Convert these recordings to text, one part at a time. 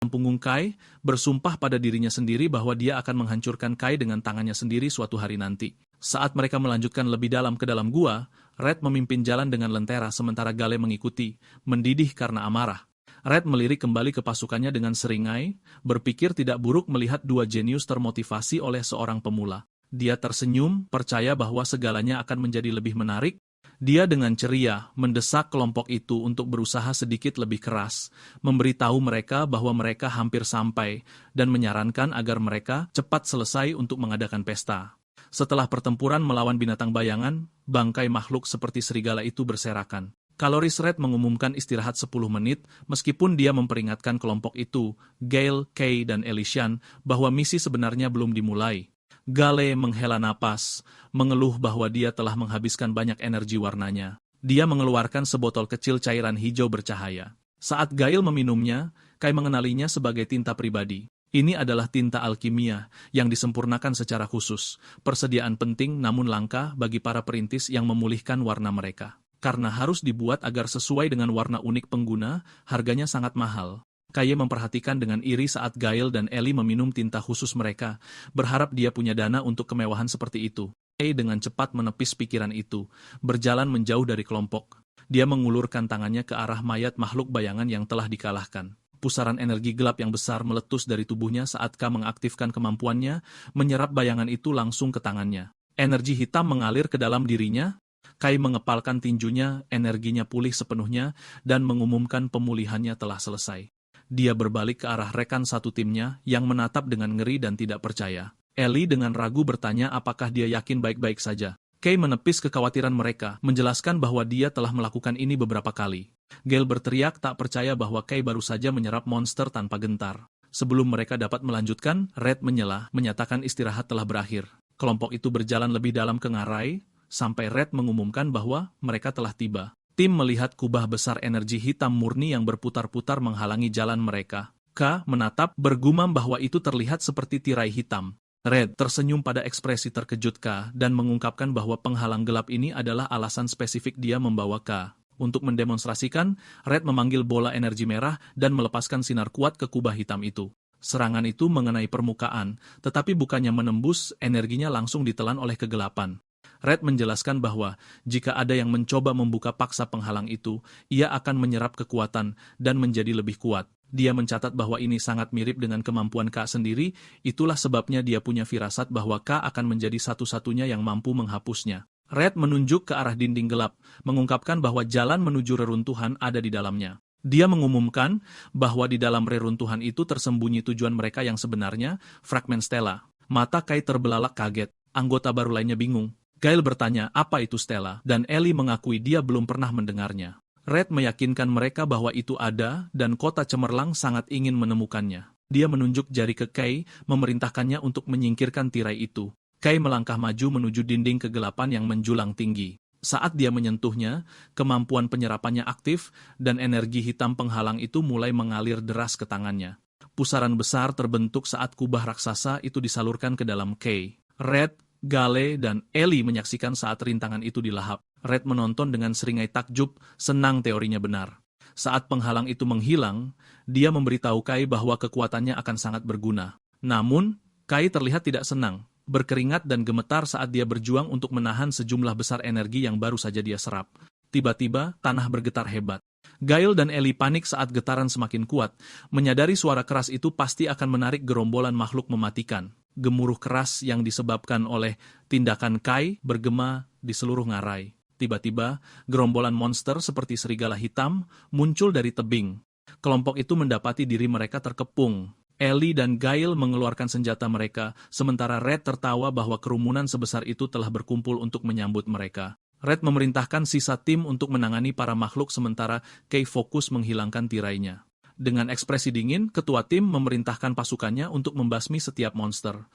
memegang punggung Kai, bersumpah pada dirinya sendiri bahwa dia akan menghancurkan Kai dengan tangannya sendiri suatu hari nanti. Saat mereka melanjutkan lebih dalam ke dalam gua, Red memimpin jalan dengan lentera sementara Gale mengikuti, mendidih karena amarah. Red melirik kembali ke pasukannya dengan seringai, berpikir tidak buruk melihat dua jenius termotivasi oleh seorang pemula. Dia tersenyum, percaya bahwa segalanya akan menjadi lebih menarik. Dia dengan ceria mendesak kelompok itu untuk berusaha sedikit lebih keras, memberitahu mereka bahwa mereka hampir sampai, dan menyarankan agar mereka cepat selesai untuk mengadakan pesta. Setelah pertempuran melawan binatang bayangan, bangkai makhluk seperti serigala itu berserakan. Kaloris Red mengumumkan istirahat 10 menit, meskipun dia memperingatkan kelompok itu, Gale, Kay, dan Elysian, bahwa misi sebenarnya belum dimulai. Gale menghela napas, mengeluh bahwa dia telah menghabiskan banyak energi warnanya. Dia mengeluarkan sebotol kecil cairan hijau bercahaya. Saat Gale meminumnya, Kai mengenalinya sebagai tinta pribadi. Ini adalah tinta alkimia yang disempurnakan secara khusus, persediaan penting namun langka bagi para perintis yang memulihkan warna mereka. Karena harus dibuat agar sesuai dengan warna unik pengguna, harganya sangat mahal. Kaye memperhatikan dengan iri saat Gail dan Ellie meminum tinta khusus mereka, berharap dia punya dana untuk kemewahan seperti itu. Kaye dengan cepat menepis pikiran itu, berjalan menjauh dari kelompok. Dia mengulurkan tangannya ke arah mayat makhluk bayangan yang telah dikalahkan. Pusaran energi gelap yang besar meletus dari tubuhnya saat Ka mengaktifkan kemampuannya, menyerap bayangan itu langsung ke tangannya. Energi hitam mengalir ke dalam dirinya. Kai mengepalkan tinjunya, energinya pulih sepenuhnya, dan mengumumkan pemulihannya telah selesai. Dia berbalik ke arah rekan satu timnya yang menatap dengan ngeri dan tidak percaya. Ellie dengan ragu bertanya apakah dia yakin baik-baik saja. Kay menepis kekhawatiran mereka, menjelaskan bahwa dia telah melakukan ini beberapa kali. Gale berteriak tak percaya bahwa Kay baru saja menyerap monster tanpa gentar. Sebelum mereka dapat melanjutkan, Red menyela, menyatakan istirahat telah berakhir. Kelompok itu berjalan lebih dalam ke ngarai, sampai Red mengumumkan bahwa mereka telah tiba. Tim melihat kubah besar energi hitam murni yang berputar-putar menghalangi jalan mereka. Ka menatap, bergumam bahwa itu terlihat seperti tirai hitam. Red tersenyum pada ekspresi terkejut Ka dan mengungkapkan bahwa penghalang gelap ini adalah alasan spesifik dia membawa Ka. Untuk mendemonstrasikan, Red memanggil bola energi merah dan melepaskan sinar kuat ke kubah hitam itu. Serangan itu mengenai permukaan, tetapi bukannya menembus, energinya langsung ditelan oleh kegelapan. Red menjelaskan bahwa jika ada yang mencoba membuka paksa penghalang itu, ia akan menyerap kekuatan dan menjadi lebih kuat. Dia mencatat bahwa ini sangat mirip dengan kemampuan Ka sendiri, itulah sebabnya dia punya firasat bahwa Ka akan menjadi satu-satunya yang mampu menghapusnya. Red menunjuk ke arah dinding gelap, mengungkapkan bahwa jalan menuju reruntuhan ada di dalamnya. Dia mengumumkan bahwa di dalam reruntuhan itu tersembunyi tujuan mereka yang sebenarnya, fragmen Stella. Mata Kai terbelalak kaget, anggota baru lainnya bingung. Gail bertanya apa itu Stella, dan Ellie mengakui dia belum pernah mendengarnya. Red meyakinkan mereka bahwa itu ada, dan kota cemerlang sangat ingin menemukannya. Dia menunjuk jari ke Kay, memerintahkannya untuk menyingkirkan tirai itu. Kay melangkah maju menuju dinding kegelapan yang menjulang tinggi. Saat dia menyentuhnya, kemampuan penyerapannya aktif, dan energi hitam penghalang itu mulai mengalir deras ke tangannya. Pusaran besar terbentuk saat kubah raksasa itu disalurkan ke dalam Kay. Red, Gale, dan Ellie menyaksikan saat rintangan itu dilahap. Red menonton dengan seringai takjub, senang teorinya benar. Saat penghalang itu menghilang, dia memberitahu Kai bahwa kekuatannya akan sangat berguna. Namun, Kai terlihat tidak senang, berkeringat dan gemetar saat dia berjuang untuk menahan sejumlah besar energi yang baru saja dia serap. Tiba-tiba, tanah bergetar hebat. Gail dan Ellie panik saat getaran semakin kuat, menyadari suara keras itu pasti akan menarik gerombolan makhluk mematikan. Gemuruh keras yang disebabkan oleh tindakan Kai bergema di seluruh ngarai. Tiba-tiba, gerombolan monster seperti serigala hitam muncul dari tebing. Kelompok itu mendapati diri mereka terkepung. Ellie dan Gail mengeluarkan senjata mereka, sementara Red tertawa bahwa kerumunan sebesar itu telah berkumpul untuk menyambut mereka. Red memerintahkan sisa tim untuk menangani para makhluk sementara Kay fokus menghilangkan tirainya. Dengan ekspresi dingin, ketua tim memerintahkan pasukannya untuk membasmi setiap monster.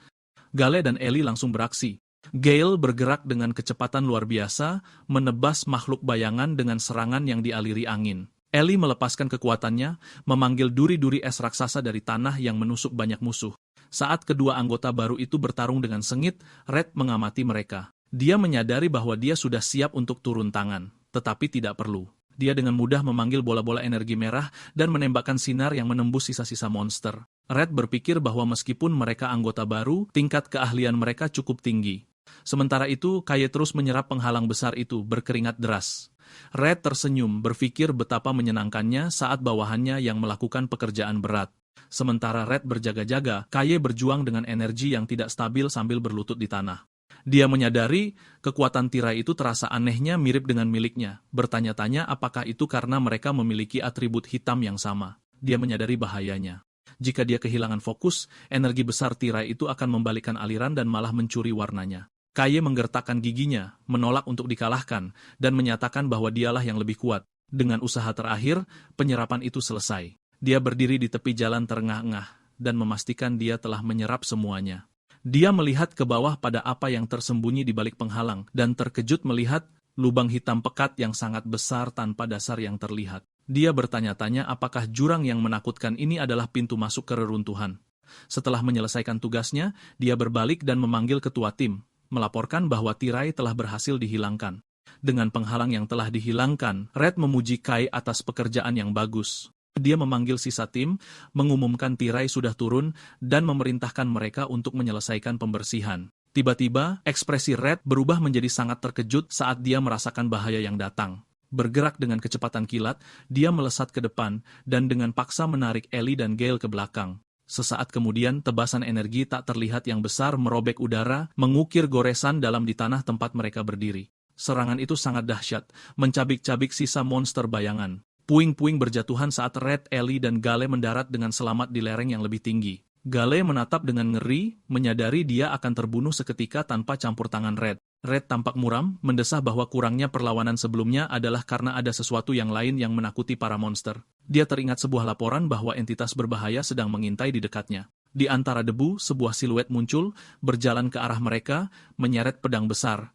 Gale dan Ellie langsung beraksi. Gale bergerak dengan kecepatan luar biasa, menebas makhluk bayangan dengan serangan yang dialiri angin. Ellie melepaskan kekuatannya, memanggil duri-duri es raksasa dari tanah yang menusuk banyak musuh. Saat kedua anggota baru itu bertarung dengan sengit, Red mengamati mereka. Dia menyadari bahwa dia sudah siap untuk turun tangan, tetapi tidak perlu. Dia dengan mudah memanggil bola-bola energi merah dan menembakkan sinar yang menembus sisa-sisa monster. Red berpikir bahwa meskipun mereka anggota baru, tingkat keahlian mereka cukup tinggi. Sementara itu, Kaye terus menyerap penghalang besar itu, berkeringat deras. Red tersenyum, berpikir betapa menyenangkannya saat bawahannya yang melakukan pekerjaan berat. Sementara Red berjaga-jaga, Kaye berjuang dengan energi yang tidak stabil sambil berlutut di tanah. Dia menyadari kekuatan tirai itu terasa anehnya mirip dengan miliknya, bertanya-tanya apakah itu karena mereka memiliki atribut hitam yang sama. Dia menyadari bahayanya. Jika dia kehilangan fokus, energi besar tirai itu akan membalikkan aliran dan malah mencuri warnanya. Kaye menggertakkan giginya, menolak untuk dikalahkan, dan menyatakan bahwa dialah yang lebih kuat. Dengan usaha terakhir, penyerapan itu selesai. Dia berdiri di tepi jalan terengah-engah, dan memastikan dia telah menyerap semuanya. Dia melihat ke bawah pada apa yang tersembunyi di balik penghalang, dan terkejut melihat lubang hitam pekat yang sangat besar tanpa dasar yang terlihat. Dia bertanya-tanya apakah jurang yang menakutkan ini adalah pintu masuk ke reruntuhan. Setelah menyelesaikan tugasnya, dia berbalik dan memanggil ketua tim, melaporkan bahwa tirai telah berhasil dihilangkan. Dengan penghalang yang telah dihilangkan, Red memuji Kai atas pekerjaan yang bagus. Dia memanggil sisa tim, mengumumkan tirai sudah turun, dan memerintahkan mereka untuk menyelesaikan pembersihan. Tiba-tiba, ekspresi Red berubah menjadi sangat terkejut saat dia merasakan bahaya yang datang. Bergerak dengan kecepatan kilat, dia melesat ke depan, dan dengan paksa menarik Ellie dan Gale ke belakang. Sesaat kemudian, tebasan energi tak terlihat yang besar merobek udara, mengukir goresan dalam di tanah tempat mereka berdiri. Serangan itu sangat dahsyat, mencabik-cabik sisa monster bayangan. Puing-puing berjatuhan saat Red, Ellie, dan Gale mendarat dengan selamat di lereng yang lebih tinggi. Gale menatap dengan ngeri, menyadari dia akan terbunuh seketika tanpa campur tangan Red. Red tampak muram, mendesah bahwa kurangnya perlawanan sebelumnya adalah karena ada sesuatu yang lain yang menakuti para monster. Dia teringat sebuah laporan bahwa entitas berbahaya sedang mengintai di dekatnya. Di antara debu, sebuah siluet muncul, berjalan ke arah mereka, menyeret pedang besar.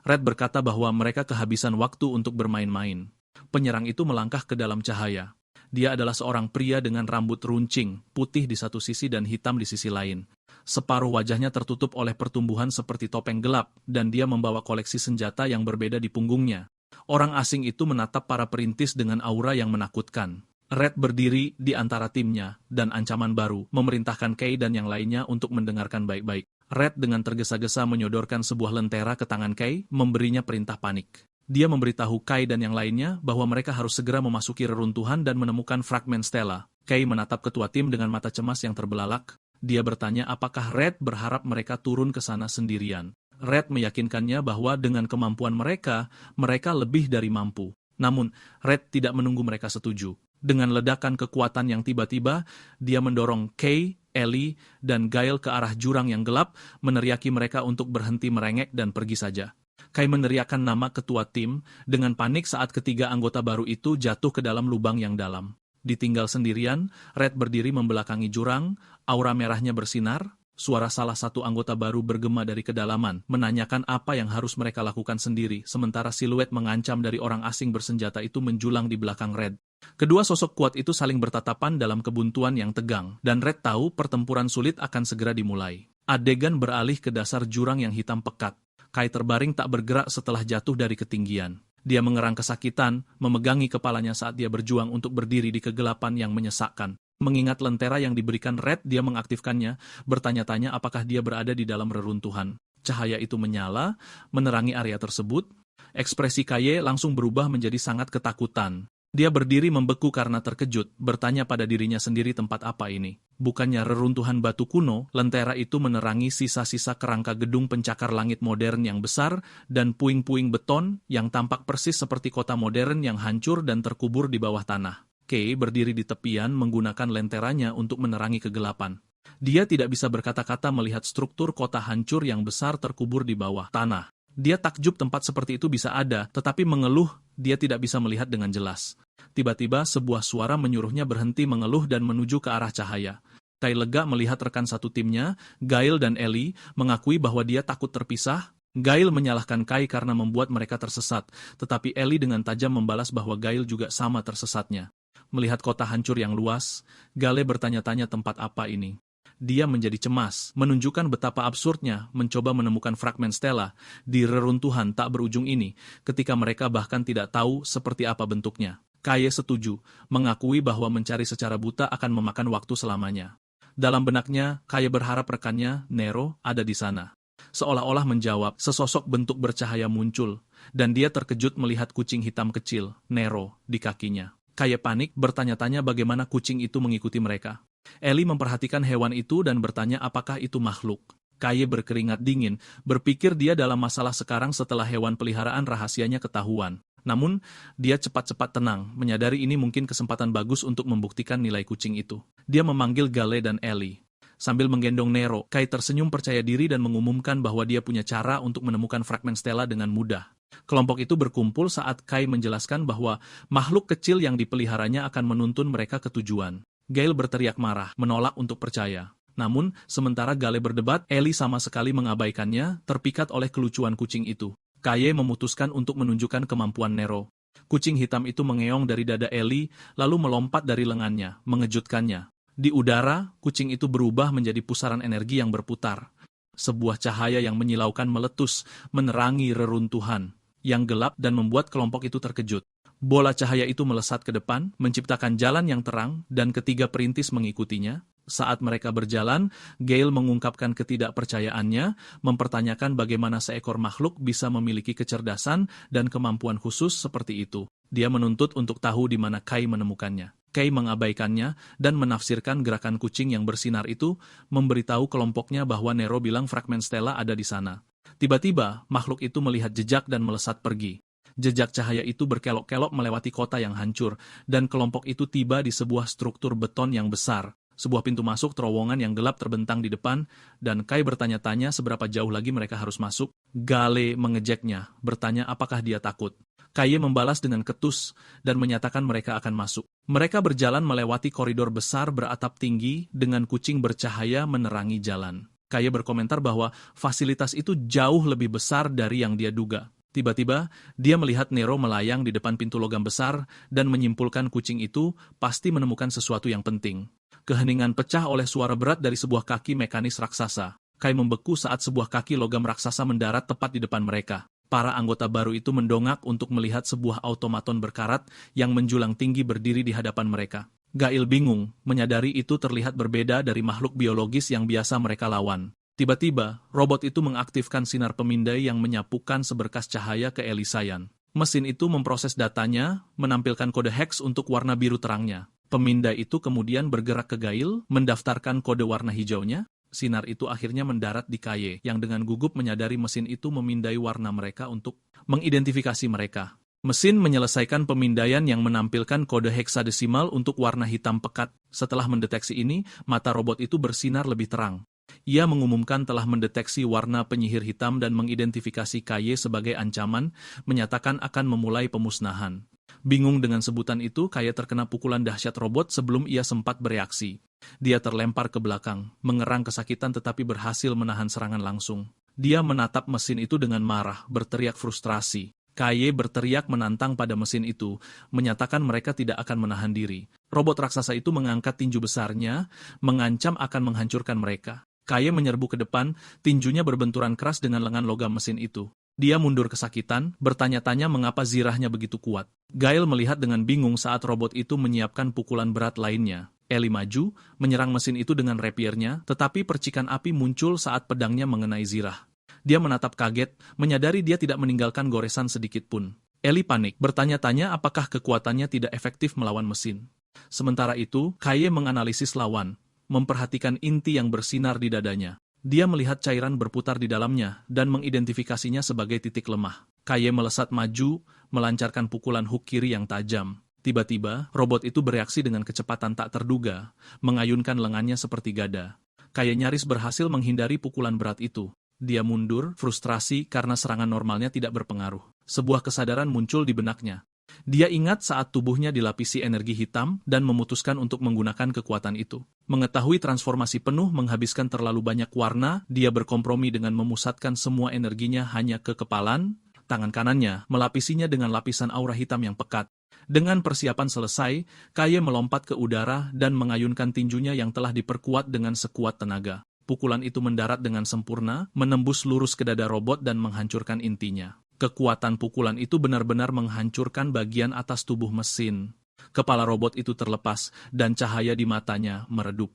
Red berkata bahwa mereka kehabisan waktu untuk bermain-main. Penyerang itu melangkah ke dalam cahaya. Dia adalah seorang pria dengan rambut runcing, putih di satu sisi dan hitam di sisi lain. Separuh wajahnya tertutup oleh pertumbuhan seperti topeng gelap, dan dia membawa koleksi senjata yang berbeda di punggungnya. Orang asing itu menatap para perintis dengan aura yang menakutkan. Red berdiri di antara timnya, dan ancaman baru, memerintahkan Kay dan yang lainnya untuk mendengarkan baik-baik. Red dengan tergesa-gesa menyodorkan sebuah lentera ke tangan Kay, memberinya perintah panik. Dia memberitahu Kai dan yang lainnya bahwa mereka harus segera memasuki reruntuhan dan menemukan fragmen stela. Kai menatap ketua tim dengan mata cemas yang terbelalak. Dia bertanya apakah Red berharap mereka turun ke sana sendirian. Red meyakinkannya bahwa dengan kemampuan mereka, mereka lebih dari mampu. Namun, Red tidak menunggu mereka setuju. Dengan ledakan kekuatan yang tiba-tiba, dia mendorong Kay, Ellie, dan Gale ke arah jurang yang gelap, meneriaki mereka untuk berhenti merengek dan pergi saja. Kai meneriakkan nama ketua tim, dengan panik saat ketiga anggota baru itu jatuh ke dalam lubang yang dalam. Ditinggal sendirian, Red berdiri membelakangi jurang, aura merahnya bersinar, suara salah satu anggota baru bergema dari kedalaman, menanyakan apa yang harus mereka lakukan sendiri, sementara siluet mengancam dari orang asing bersenjata itu menjulang di belakang Red. Kedua sosok kuat itu saling bertatapan dalam kebuntuan yang tegang, dan Red tahu pertempuran sulit akan segera dimulai. Adegan beralih ke dasar jurang yang hitam pekat. Kai terbaring tak bergerak setelah jatuh dari ketinggian. Dia mengerang kesakitan, memegangi kepalanya saat dia berjuang untuk berdiri di kegelapan yang menyesakkan. Mengingat lentera yang diberikan Red, dia mengaktifkannya, bertanya-tanya apakah dia berada di dalam reruntuhan. Cahaya itu menyala, menerangi area tersebut. Ekspresi Kaye langsung berubah menjadi sangat ketakutan. Dia berdiri membeku karena terkejut, bertanya pada dirinya sendiri tempat apa ini. Bukannya reruntuhan batu kuno, lentera itu menerangi sisa-sisa kerangka gedung pencakar langit modern yang besar dan puing-puing beton yang tampak persis seperti kota modern yang hancur dan terkubur di bawah tanah. Kay berdiri di tepian menggunakan lenteranya untuk menerangi kegelapan. Dia tidak bisa berkata-kata melihat struktur kota hancur yang besar terkubur di bawah tanah. Dia takjub tempat seperti itu bisa ada, tetapi mengeluh dia tidak bisa melihat dengan jelas. Tiba-tiba sebuah suara menyuruhnya berhenti mengeluh dan menuju ke arah cahaya. Kai lega melihat rekan satu timnya, Gale dan Ellie, mengakui bahwa dia takut terpisah. Gale menyalahkan Kai karena membuat mereka tersesat, tetapi Ellie dengan tajam membalas bahwa Gale juga sama tersesatnya. Melihat kota hancur yang luas, Gale bertanya-tanya tempat apa ini. Dia menjadi cemas, menunjukkan betapa absurdnya mencoba menemukan fragmen stela di reruntuhan tak berujung ini, ketika mereka bahkan tidak tahu seperti apa bentuknya. Kaye setuju, mengakui bahwa mencari secara buta akan memakan waktu selamanya. Dalam benaknya, Kaye berharap rekannya, Nero, ada di sana. Seolah-olah menjawab, sesosok bentuk bercahaya muncul, dan dia terkejut melihat kucing hitam kecil, Nero, di kakinya. Kaye panik, bertanya-tanya bagaimana kucing itu mengikuti mereka. Ellie memperhatikan hewan itu dan bertanya apakah itu makhluk. Kaye berkeringat dingin, berpikir dia dalam masalah sekarang setelah hewan peliharaan rahasianya ketahuan. Namun, dia cepat-cepat tenang, menyadari ini mungkin kesempatan bagus untuk membuktikan nilai kucing itu. Dia memanggil Gale dan Ellie. Sambil menggendong Nero, Kaye tersenyum percaya diri dan mengumumkan bahwa dia punya cara untuk menemukan fragmen stela dengan mudah. Kelompok itu berkumpul saat Kaye menjelaskan bahwa makhluk kecil yang dipeliharanya akan menuntun mereka ke tujuan. Gale berteriak marah, menolak untuk percaya. Namun, sementara Gale berdebat, Ellie sama sekali mengabaikannya, terpikat oleh kelucuan kucing itu. Kaye memutuskan untuk menunjukkan kemampuan Nero. Kucing hitam itu mengeong dari dada Ellie, lalu melompat dari lengannya, mengejutkannya. Di udara, kucing itu berubah menjadi pusaran energi yang berputar. Sebuah cahaya yang menyilaukan meletus, menerangi reruntuhan yang gelap dan membuat kelompok itu terkejut. Bola cahaya itu melesat ke depan, menciptakan jalan yang terang, dan ketiga perintis mengikutinya. Saat mereka berjalan, Gale mengungkapkan ketidakpercayaannya, mempertanyakan bagaimana seekor makhluk bisa memiliki kecerdasan dan kemampuan khusus seperti itu. Dia menuntut untuk tahu di mana Kaye menemukannya. Kaye mengabaikannya dan menafsirkan gerakan kucing yang bersinar itu, memberitahu kelompoknya bahwa Nero bilang fragmen stela ada di sana. Tiba-tiba, makhluk itu melihat jejak dan melesat pergi. Jejak cahaya itu berkelok-kelok melewati kota yang hancur, dan kelompok itu tiba di sebuah struktur beton yang besar. Sebuah pintu masuk terowongan yang gelap terbentang di depan, dan Kaye bertanya-tanya seberapa jauh lagi mereka harus masuk. Gale mengejeknya, bertanya apakah dia takut. Kaye membalas dengan ketus, dan menyatakan mereka akan masuk. Mereka berjalan melewati koridor besar beratap tinggi, dengan kucing bercahaya menerangi jalan. Kaye berkomentar bahwa fasilitas itu jauh lebih besar dari yang dia duga. Tiba-tiba, dia melihat Nero melayang di depan pintu logam besar dan menyimpulkan kucing itu pasti menemukan sesuatu yang penting. Keheningan pecah oleh suara berat dari sebuah kaki mekanis raksasa. Kaye membeku saat sebuah kaki logam raksasa mendarat tepat di depan mereka. Para anggota baru itu mendongak untuk melihat sebuah automaton berkarat yang menjulang tinggi berdiri di hadapan mereka. Gale bingung, menyadari itu terlihat berbeda dari makhluk biologis yang biasa mereka lawan. Tiba-tiba, robot itu mengaktifkan sinar pemindai yang menyapukan seberkas cahaya ke Elisayan. Mesin itu memproses datanya, menampilkan kode hex untuk warna biru terangnya. Pemindai itu kemudian bergerak ke Gale, mendaftarkan kode warna hijaunya. Sinar itu akhirnya mendarat di Kaye, yang dengan gugup menyadari mesin itu memindai warna mereka untuk mengidentifikasi mereka. Mesin menyelesaikan pemindaian yang menampilkan kode heksadesimal untuk warna hitam pekat. Setelah mendeteksi ini, mata robot itu bersinar lebih terang. Ia mengumumkan telah mendeteksi warna penyihir hitam dan mengidentifikasi Kaye sebagai ancaman, menyatakan akan memulai pemusnahan. Bingung dengan sebutan itu, Kaye terkena pukulan dahsyat robot sebelum ia sempat bereaksi. Dia terlempar ke belakang, mengerang kesakitan tetapi berhasil menahan serangan langsung. Dia menatap mesin itu dengan marah, berteriak frustrasi. Kaye berteriak menantang pada mesin itu, menyatakan mereka tidak akan menahan diri. Robot raksasa itu mengangkat tinju besarnya, mengancam akan menghancurkan mereka. Kaye menyerbu ke depan, tinjunya berbenturan keras dengan lengan logam mesin itu. Dia mundur kesakitan, bertanya-tanya mengapa zirahnya begitu kuat. Gale melihat dengan bingung saat robot itu menyiapkan pukulan berat lainnya. Ellie maju, menyerang mesin itu dengan rapiernya, tetapi percikan api muncul saat pedangnya mengenai zirah. Dia menatap kaget, menyadari dia tidak meninggalkan goresan sedikit pun. Ellie panik, bertanya-tanya apakah kekuatannya tidak efektif melawan mesin. Sementara itu, Kaye menganalisis lawan, memperhatikan inti yang bersinar di dadanya. Dia melihat cairan berputar di dalamnya dan mengidentifikasinya sebagai titik lemah. Kaye melesat maju, melancarkan pukulan hook kiri yang tajam. Tiba-tiba, robot itu bereaksi dengan kecepatan tak terduga, mengayunkan lengannya seperti gada. Kaye nyaris berhasil menghindari pukulan berat itu. Dia mundur, frustrasi karena serangan normalnya tidak berpengaruh. Sebuah kesadaran muncul di benaknya. Dia ingat saat tubuhnya dilapisi energi hitam dan memutuskan untuk menggunakan kekuatan itu. Mengetahui transformasi penuh menghabiskan terlalu banyak warna, dia berkompromi dengan memusatkan semua energinya hanya ke kepalan. Tangan kanannya melapisinya dengan lapisan aura hitam yang pekat. Dengan persiapan selesai, Kaye melompat ke udara dan mengayunkan tinjunya yang telah diperkuat dengan sekuat tenaga. Pukulan itu mendarat dengan sempurna, menembus lurus ke dada robot dan menghancurkan intinya. Kekuatan pukulan itu benar-benar menghancurkan bagian atas tubuh mesin. Kepala robot itu terlepas, dan cahaya di matanya meredup.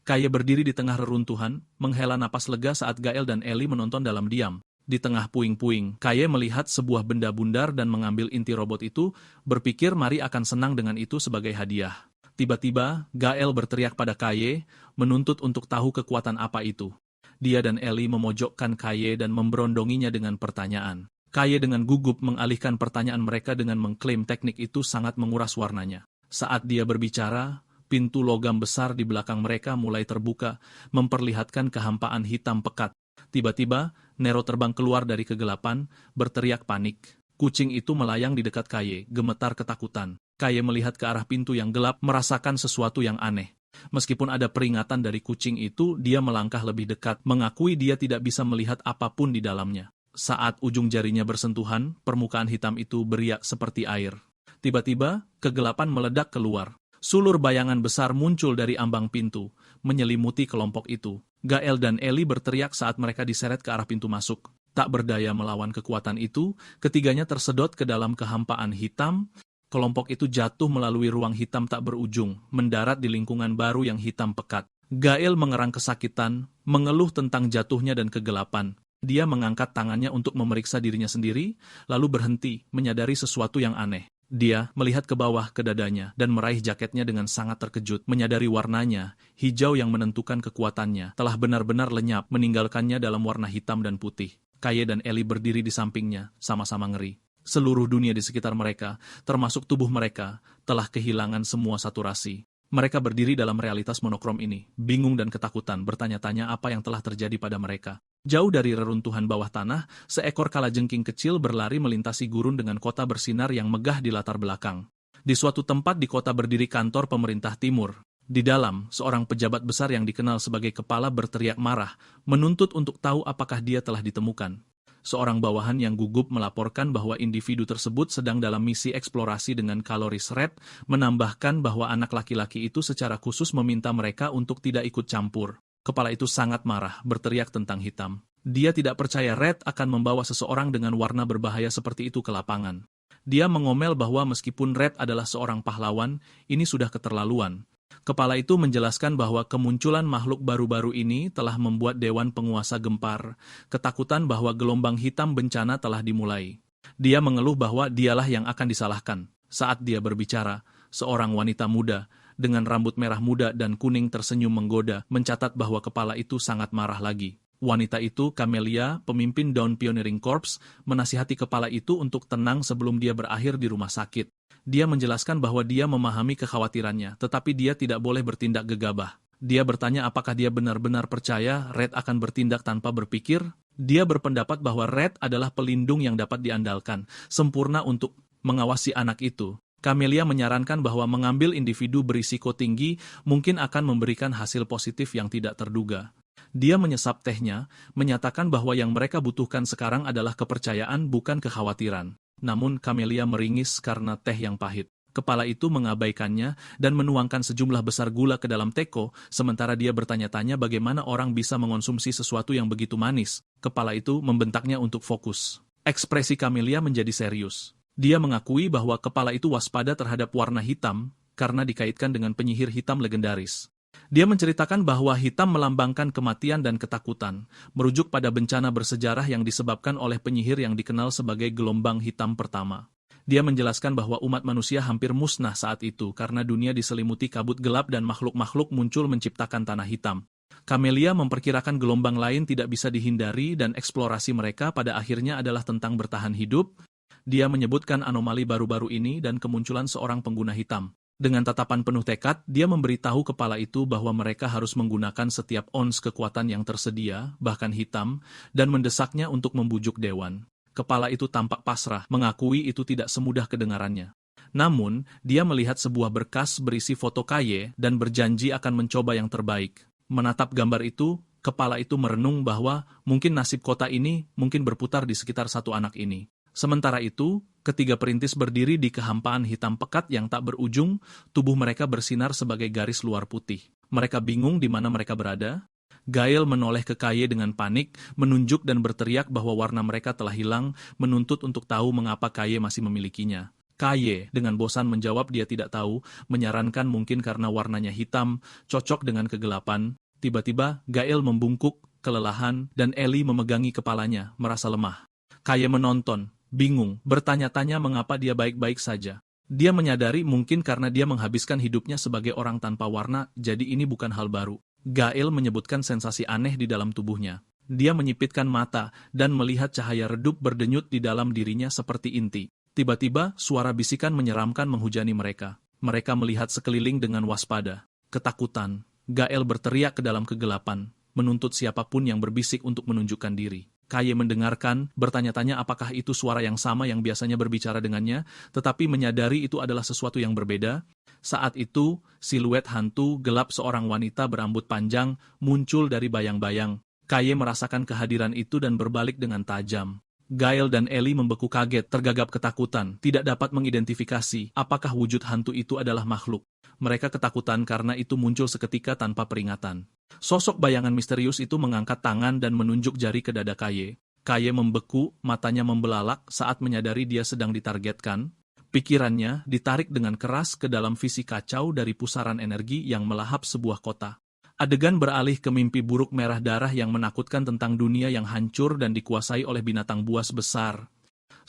Kaye berdiri di tengah reruntuhan, menghela napas lega saat Gael dan Ellie menonton dalam diam. Di tengah puing-puing, Kaye melihat sebuah benda bundar dan mengambil inti robot itu, berpikir Mari akan senang dengan itu sebagai hadiah. Tiba-tiba, Gael berteriak pada Kaye, menuntut untuk tahu kekuatan apa itu. Dia dan Ellie memojokkan Kaye dan memberondonginya dengan pertanyaan. Kaye dengan gugup mengalihkan pertanyaan mereka dengan mengklaim teknik itu sangat menguras warnanya. Saat dia berbicara, pintu logam besar di belakang mereka mulai terbuka, memperlihatkan kehampaan hitam pekat. Tiba-tiba, Nero terbang keluar dari kegelapan, berteriak panik. Kucing itu melayang di dekat Kaye, gemetar ketakutan. Kaye melihat ke arah pintu yang gelap, merasakan sesuatu yang aneh. Meskipun ada peringatan dari kucing itu, dia melangkah lebih dekat, mengakui dia tidak bisa melihat apapun di dalamnya. Saat ujung jarinya bersentuhan, permukaan hitam itu beriak seperti air. Tiba-tiba, kegelapan meledak keluar. Sulur bayangan besar muncul dari ambang pintu, menyelimuti kelompok itu. Gael dan Ellie berteriak saat mereka diseret ke arah pintu masuk. Tak berdaya melawan kekuatan itu, ketiganya tersedot ke dalam kehampaan hitam. Kelompok itu jatuh melalui ruang hitam tak berujung, mendarat di lingkungan baru yang hitam pekat. Gael mengerang kesakitan, mengeluh tentang jatuhnya dan kegelapan. Dia mengangkat tangannya untuk memeriksa dirinya sendiri, lalu berhenti, menyadari sesuatu yang aneh. Dia melihat ke bawah ke dadanya dan meraih jaketnya dengan sangat terkejut, menyadari warnanya, hijau yang menentukan kekuatannya, telah benar-benar lenyap, meninggalkannya dalam warna hitam dan putih. Kaye dan Ellie berdiri di sampingnya, sama-sama ngeri. Seluruh dunia di sekitar mereka, termasuk tubuh mereka, telah kehilangan semua saturasi. Mereka berdiri dalam realitas monokrom ini, bingung dan ketakutan, bertanya-tanya apa yang telah terjadi pada mereka. Jauh dari reruntuhan bawah tanah, seekor kalajengking kecil berlari melintasi gurun dengan kota bersinar yang megah di latar belakang. Di suatu tempat di kota berdiri kantor pemerintah timur. Di dalam, seorang pejabat besar yang dikenal sebagai kepala berteriak marah, menuntut untuk tahu apakah dia telah ditemukan. Seorang bawahan yang gugup melaporkan bahwa individu tersebut sedang dalam misi eksplorasi dengan Caloris Red, menambahkan bahwa anak laki-laki itu secara khusus meminta mereka untuk tidak ikut campur. Kepala itu sangat marah, berteriak tentang hitam. Dia tidak percaya Red akan membawa seseorang dengan warna berbahaya seperti itu ke lapangan. Dia mengomel bahwa meskipun Red adalah seorang pahlawan, ini sudah keterlaluan. Kepala itu menjelaskan bahwa kemunculan makhluk baru-baru ini telah membuat Dewan Penguasa gempar, ketakutan bahwa gelombang hitam bencana telah dimulai. Dia mengeluh bahwa dialah yang akan disalahkan. Saat dia berbicara, seorang wanita muda, dengan rambut merah muda dan kuning tersenyum menggoda, mencatat bahwa kepala itu sangat marah lagi. Wanita itu, Camelia, pemimpin Dawn Pioneering Corps, menasihati kepala itu untuk tenang sebelum dia berakhir di rumah sakit. Dia menjelaskan bahwa dia memahami kekhawatirannya, tetapi dia tidak boleh bertindak gegabah. Dia bertanya apakah dia benar-benar percaya Red akan bertindak tanpa berpikir. Dia berpendapat bahwa Red adalah pelindung yang dapat diandalkan, sempurna untuk mengawasi anak itu. Camelia menyarankan bahwa mengambil individu berisiko tinggi mungkin akan memberikan hasil positif yang tidak terduga. Dia menyesap tehnya, menyatakan bahwa yang mereka butuhkan sekarang adalah kepercayaan bukan kekhawatiran. Namun Camelia meringis karena teh yang pahit. Kepala itu mengabaikannya dan menuangkan sejumlah besar gula ke dalam teko, sementara dia bertanya-tanya bagaimana orang bisa mengonsumsi sesuatu yang begitu manis. Kepala itu membentaknya untuk fokus. Ekspresi Camelia menjadi serius. Dia mengakui bahwa kepala itu waspada terhadap warna hitam karena dikaitkan dengan penyihir hitam legendaris. Dia menceritakan bahwa hitam melambangkan kematian dan ketakutan, merujuk pada bencana bersejarah yang disebabkan oleh penyihir yang dikenal sebagai gelombang hitam pertama. Dia menjelaskan bahwa umat manusia hampir musnah saat itu karena dunia diselimuti kabut gelap dan makhluk-makhluk muncul menciptakan tanah hitam. Camelia memperkirakan gelombang lain tidak bisa dihindari dan eksplorasi mereka pada akhirnya adalah tentang bertahan hidup. Dia menyebutkan anomali baru-baru ini dan kemunculan seorang pengguna hitam. Dengan tatapan penuh tekad, dia memberitahu kepala itu bahwa mereka harus menggunakan setiap ons kekuatan yang tersedia, bahkan hitam, dan mendesaknya untuk membujuk dewan. Kepala itu tampak pasrah, mengakui itu tidak semudah kedengarannya. Namun, dia melihat sebuah berkas berisi foto Kaye dan berjanji akan mencoba yang terbaik. Menatap gambar itu, kepala itu merenung bahwa mungkin nasib kota ini mungkin berputar di sekitar satu anak ini. Sementara itu, Ketiga perintis berdiri di kehampaan hitam pekat yang tak berujung, tubuh mereka bersinar sebagai garis luar putih. Mereka bingung di mana mereka berada. Gael menoleh ke Kaye dengan panik, menunjuk dan berteriak bahwa warna mereka telah hilang, menuntut untuk tahu mengapa Kaye masih memilikinya. Kaye dengan bosan menjawab dia tidak tahu, menyarankan mungkin karena warnanya hitam, cocok dengan kegelapan. Tiba-tiba, Gael membungkuk, kelelahan, dan Ellie memegangi kepalanya, merasa lemah. Kaye menonton, bingung, bertanya-tanya mengapa dia baik-baik saja. Dia menyadari mungkin karena dia menghabiskan hidupnya sebagai orang tanpa warna, jadi ini bukan hal baru. Gael menyebutkan sensasi aneh di dalam tubuhnya. Dia menyipitkan mata dan melihat cahaya redup berdenyut di dalam dirinya seperti inti. Tiba-tiba, suara bisikan menyeramkan menghujani mereka. Mereka melihat sekeliling dengan waspada. Ketakutan. Gael berteriak ke dalam kegelapan, menuntut siapapun yang berbisik untuk menunjukkan diri. Kaye mendengarkan, bertanya-tanya apakah itu suara yang sama yang biasanya berbicara dengannya, tetapi menyadari itu adalah sesuatu yang berbeda. Saat itu, siluet hantu gelap seorang wanita berambut panjang muncul dari bayang-bayang. Kaye merasakan kehadiran itu dan berbalik dengan tajam. Gael dan Ellie membeku kaget, tergagap ketakutan, tidak dapat mengidentifikasi apakah wujud hantu itu adalah makhluk. Mereka ketakutan karena itu muncul seketika tanpa peringatan. Sosok bayangan misterius itu mengangkat tangan dan menunjuk jari ke dada Kaye. Kaye membeku, matanya membelalak saat menyadari dia sedang ditargetkan. Pikirannya ditarik dengan keras ke dalam visi kacau dari pusaran energi yang melahap sebuah kota. Adegan beralih ke mimpi buruk merah darah yang menakutkan tentang dunia yang hancur dan dikuasai oleh binatang buas besar.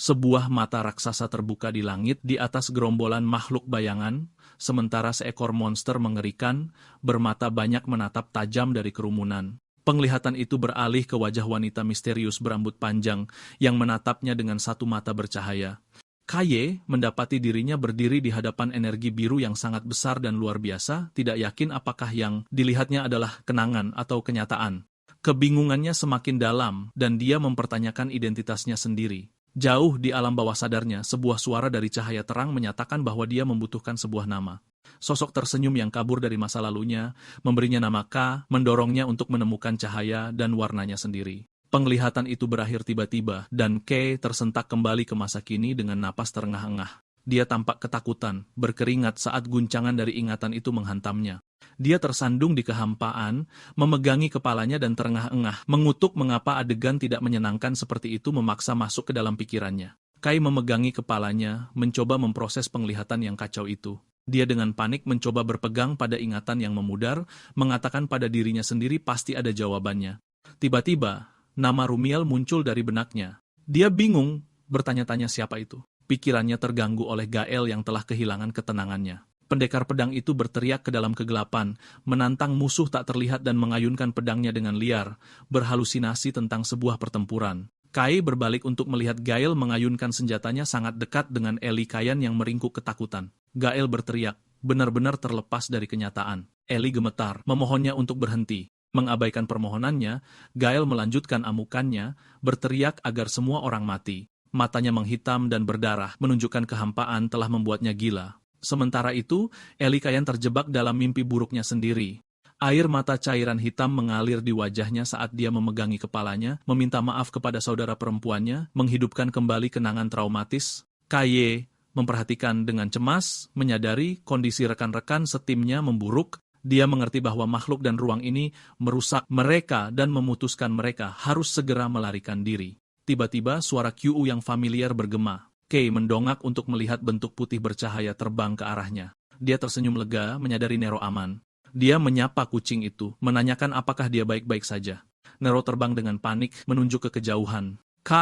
Sebuah mata raksasa terbuka di langit di atas gerombolan makhluk bayangan, sementara seekor monster mengerikan, bermata banyak menatap tajam dari kerumunan. Penglihatan itu beralih ke wajah wanita misterius berambut panjang yang menatapnya dengan satu mata bercahaya. Kaye mendapati dirinya berdiri di hadapan energi biru yang sangat besar dan luar biasa, tidak yakin apakah yang dilihatnya adalah kenangan atau kenyataan. Kebingungannya semakin dalam dan dia mempertanyakan identitasnya sendiri. Jauh di alam bawah sadarnya, sebuah suara dari cahaya terang menyatakan bahwa dia membutuhkan sebuah nama. Sosok tersenyum yang kabur dari masa lalunya, memberinya nama K, mendorongnya untuk menemukan cahaya dan warnanya sendiri. Penglihatan itu berakhir tiba-tiba, dan Kay tersentak kembali ke masa kini dengan napas terengah-engah. Dia tampak ketakutan, berkeringat saat guncangan dari ingatan itu menghantamnya. Dia tersandung di kehampaan, memegangi kepalanya dan terengah-engah, mengutuk mengapa adegan tidak menyenangkan seperti itu memaksa masuk ke dalam pikirannya. Kay memegangi kepalanya, mencoba memproses penglihatan yang kacau itu. Dia dengan panik mencoba berpegang pada ingatan yang memudar, mengatakan pada dirinya sendiri pasti ada jawabannya. Tiba-tiba, nama Rumiel muncul dari benaknya. Dia bingung, bertanya-tanya siapa itu. Pikirannya terganggu oleh Gael yang telah kehilangan ketenangannya. Pendekar pedang itu berteriak ke dalam kegelapan, menantang musuh tak terlihat dan mengayunkan pedangnya dengan liar, berhalusinasi tentang sebuah pertempuran. Kai berbalik untuk melihat Gael mengayunkan senjatanya sangat dekat dengan Ellie Kayan yang meringkuk ketakutan. Gael berteriak, benar-benar terlepas dari kenyataan. Ellie gemetar, memohonnya untuk berhenti. Mengabaikan permohonannya, Gael melanjutkan amukannya, berteriak agar semua orang mati. Matanya menghitam dan berdarah, menunjukkan kehampaan telah membuatnya gila. Sementara itu, Ellie Kayan terjebak dalam mimpi buruknya sendiri. Air mata cairan hitam mengalir di wajahnya saat dia memegangi kepalanya, meminta maaf kepada saudara perempuannya, menghidupkan kembali kenangan traumatis. Kaye memperhatikan dengan cemas, menyadari kondisi rekan-rekan setimnya memburuk. Dia mengerti bahwa makhluk dan ruang ini merusak mereka dan memutuskan mereka harus segera melarikan diri. Tiba-tiba suara QU yang familiar bergema. Kay mendongak untuk melihat bentuk putih bercahaya terbang ke arahnya. Dia tersenyum lega, menyadari Nero aman. Dia menyapa kucing itu, menanyakan apakah dia baik-baik saja. Nero terbang dengan panik, menunjuk ke kejauhan. K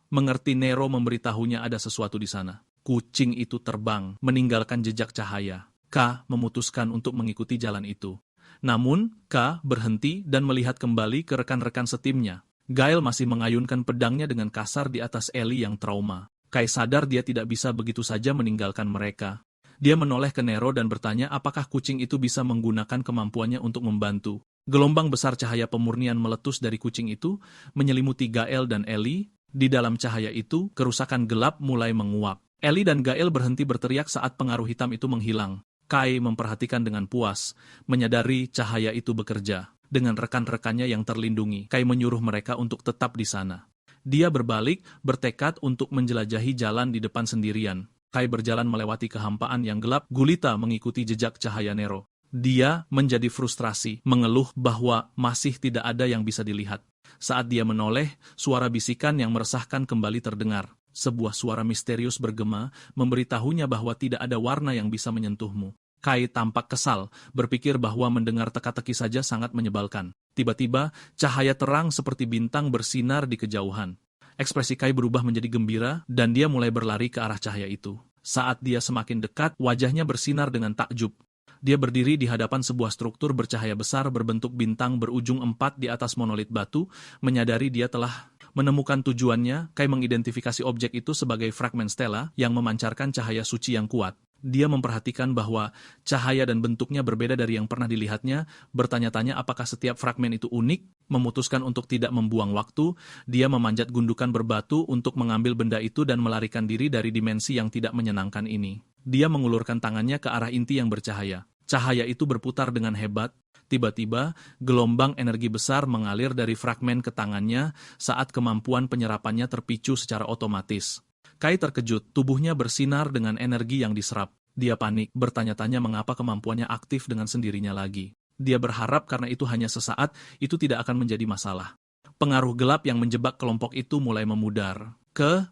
mengerti Nero memberitahunya ada sesuatu di sana. Kucing itu terbang, meninggalkan jejak cahaya. K memutuskan untuk mengikuti jalan itu. Namun, K berhenti dan melihat kembali ke rekan-rekan setimnya. Gael masih mengayunkan pedangnya dengan kasar di atas Ellie yang trauma. Kai sadar dia tidak bisa begitu saja meninggalkan mereka. Dia menoleh ke Nero dan bertanya apakah kucing itu bisa menggunakan kemampuannya untuk membantu. Gelombang besar cahaya pemurnian meletus dari kucing itu, menyelimuti Gael dan Ellie. Di dalam cahaya itu, kerusakan gelap mulai menguap. Ellie dan Gael berhenti berteriak saat pengaruh hitam itu menghilang. Kai memperhatikan dengan puas, menyadari cahaya itu bekerja. Dengan rekan-rekannya yang terlindungi, Kai menyuruh mereka untuk tetap di sana. Dia berbalik, bertekad untuk menjelajahi jalan di depan sendirian. Kai berjalan melewati kehampaan yang gelap, gulita mengikuti jejak cahaya Nero. Dia menjadi frustrasi, mengeluh bahwa masih tidak ada yang bisa dilihat. Saat dia menoleh, suara bisikan yang meresahkan kembali terdengar. Sebuah suara misterius bergema, memberitahunya bahwa tidak ada warna yang bisa menyentuhmu. Kai tampak kesal, berpikir bahwa mendengar teka-teki saja sangat menyebalkan. Tiba-tiba, cahaya terang seperti bintang bersinar di kejauhan. Ekspresi Kai berubah menjadi gembira, dan dia mulai berlari ke arah cahaya itu. Saat dia semakin dekat, wajahnya bersinar dengan takjub. Dia berdiri di hadapan sebuah struktur bercahaya besar berbentuk bintang berujung 4 di atas monolit batu. Menyadari dia telah menemukan tujuannya, Kai mengidentifikasi objek itu sebagai fragmen stela yang memancarkan cahaya suci yang kuat. Dia memperhatikan bahwa cahaya dan bentuknya berbeda dari yang pernah dilihatnya, bertanya-tanya apakah setiap fragmen itu unik. Memutuskan untuk tidak membuang waktu, dia memanjat gundukan berbatu untuk mengambil benda itu dan melarikan diri dari dimensi yang tidak menyenangkan ini. Dia mengulurkan tangannya ke arah inti yang bercahaya. Cahaya itu berputar dengan hebat. Tiba-tiba, gelombang energi besar mengalir dari fragmen ke tangannya saat kemampuan penyerapannya terpicu secara otomatis. Kai terkejut, tubuhnya bersinar dengan energi yang diserap. Dia panik, bertanya-tanya mengapa kemampuannya aktif dengan sendirinya lagi. Dia berharap karena itu hanya sesaat, itu tidak akan menjadi masalah. Pengaruh gelap yang menjebak kelompok itu mulai memudar.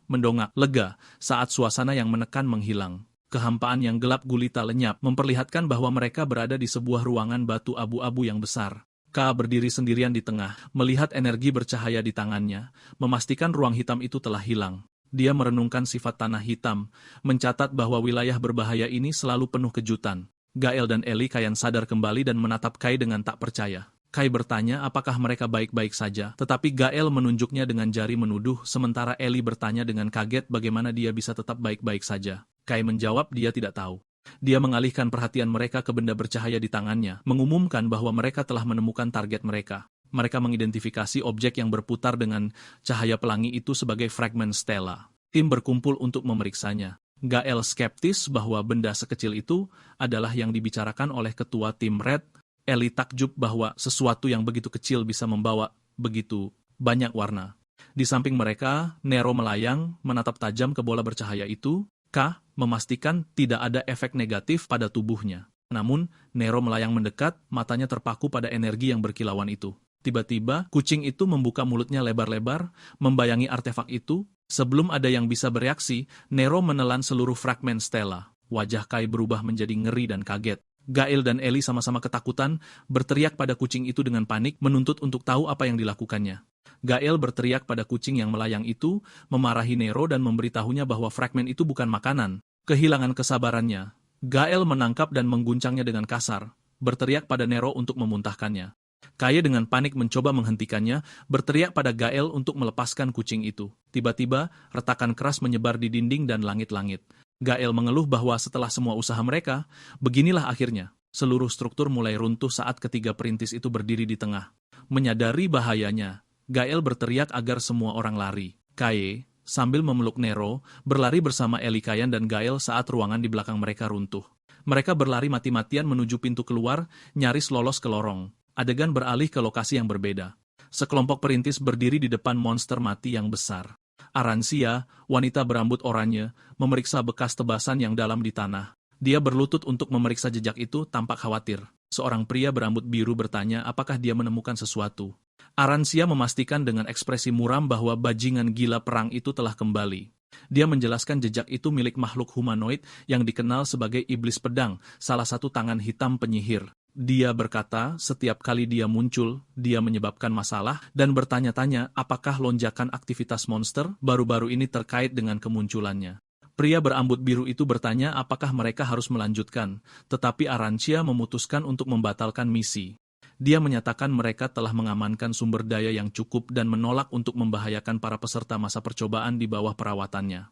Mendongak, lega, saat suasana yang menekan menghilang. Kehampaan yang gelap gulita lenyap, memperlihatkan bahwa mereka berada di sebuah ruangan batu abu-abu yang besar. Ka berdiri sendirian di tengah, melihat energi bercahaya di tangannya, memastikan ruang hitam itu telah hilang. Dia merenungkan sifat tanah hitam, mencatat bahwa wilayah berbahaya ini selalu penuh kejutan. Gael dan Eli Kayan sadar kembali dan menatap Kai dengan tak percaya. Kai bertanya apakah mereka baik-baik saja, tetapi Gael menunjuknya dengan jari menuduh, sementara Eli bertanya dengan kaget bagaimana dia bisa tetap baik-baik saja. Kai menjawab dia tidak tahu. Dia mengalihkan perhatian mereka ke benda bercahaya di tangannya, mengumumkan bahwa mereka telah menemukan target mereka. Mereka mengidentifikasi objek yang berputar dengan cahaya pelangi itu sebagai fragmen stela. Tim berkumpul untuk memeriksanya. Gael skeptis bahwa benda sekecil itu adalah yang dibicarakan oleh ketua tim Red. Eli takjub bahwa sesuatu yang begitu kecil bisa membawa begitu banyak warna. Di samping mereka, Nero melayang, menatap tajam ke bola bercahaya itu. K memastikan tidak ada efek negatif pada tubuhnya. Namun, Nero melayang mendekat, matanya terpaku pada energi yang berkilauan itu. Tiba-tiba, kucing itu membuka mulutnya lebar-lebar, membayangi artefak itu. Sebelum ada yang bisa bereaksi, Nero menelan seluruh fragmen stela. Wajah Kai berubah menjadi ngeri dan kaget. Gael dan Eli sama-sama ketakutan, berteriak pada kucing itu dengan panik, menuntut untuk tahu apa yang dilakukannya. Gael berteriak pada kucing yang melayang itu, memarahi Nero dan memberitahunya bahwa fragmen itu bukan makanan. Kehilangan kesabarannya, Gael menangkap dan mengguncangnya dengan kasar, berteriak pada Nero untuk memuntahkannya. Kai dengan panik mencoba menghentikannya, berteriak pada Gael untuk melepaskan kucing itu. Tiba-tiba, retakan keras menyebar di dinding dan langit-langit. Gael mengeluh bahwa setelah semua usaha mereka, beginilah akhirnya. Seluruh struktur mulai runtuh saat ketiga perintis itu berdiri di tengah. Menyadari bahayanya, Gael berteriak agar semua orang lari. Kai, sambil memeluk Nero, berlari bersama Eli Kayan dan Gael saat ruangan di belakang mereka runtuh. Mereka berlari mati-matian menuju pintu keluar, nyaris lolos ke lorong. Adegan beralih ke lokasi yang berbeda. Sekelompok perintis berdiri di depan monster mati yang besar. Arancia, wanita berambut oranye, memeriksa bekas tebasan yang dalam di tanah. Dia berlutut untuk memeriksa jejak itu, tampak khawatir. Seorang pria berambut biru bertanya apakah dia menemukan sesuatu. Arancia memastikan dengan ekspresi muram bahwa bajingan gila perang itu telah kembali. Dia menjelaskan jejak itu milik makhluk humanoid yang dikenal sebagai iblis pedang, salah satu tangan hitam penyihir. Dia berkata, setiap kali dia muncul, dia menyebabkan masalah dan bertanya-tanya apakah lonjakan aktivitas monster baru-baru ini terkait dengan kemunculannya. Pria berambut biru itu bertanya apakah mereka harus melanjutkan, tetapi Arancia memutuskan untuk membatalkan misi. Dia menyatakan mereka telah mengamankan sumber daya yang cukup dan menolak untuk membahayakan para peserta masa percobaan di bawah perawatannya.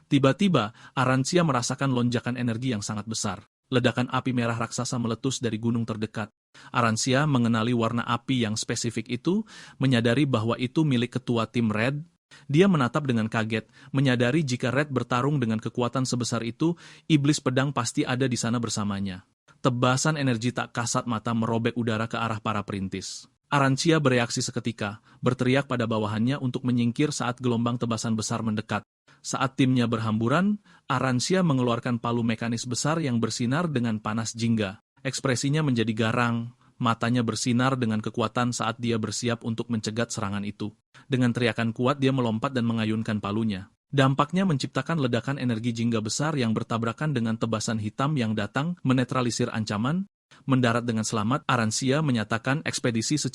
Tiba-tiba, Arancia merasakan lonjakan energi yang sangat besar. Ledakan api merah raksasa meletus dari gunung terdekat. Arancia mengenali warna api yang spesifik itu, menyadari bahwa itu milik ketua tim Red. Dia menatap dengan kaget, menyadari jika Red bertarung dengan kekuatan sebesar itu, iblis pedang pasti ada di sana bersamanya. Tebasan energi tak kasat mata merobek udara ke arah para perintis. Arancia bereaksi seketika, berteriak pada bawahannya untuk menyingkir saat gelombang tebasan besar mendekat. Saat timnya berhamburan, Arancia mengeluarkan palu mekanis besar yang bersinar dengan panas jingga. Ekspresinya menjadi garang, matanya bersinar dengan kekuatan saat dia bersiap untuk mencegat serangan itu. Dengan teriakan kuat dia melompat dan mengayunkan palunya. Dampaknya menciptakan ledakan energi jingga besar yang bertabrakan dengan tebasan hitam yang datang menetralisir ancaman. Mendarat dengan selamat, Arancia menyatakan ekspedisi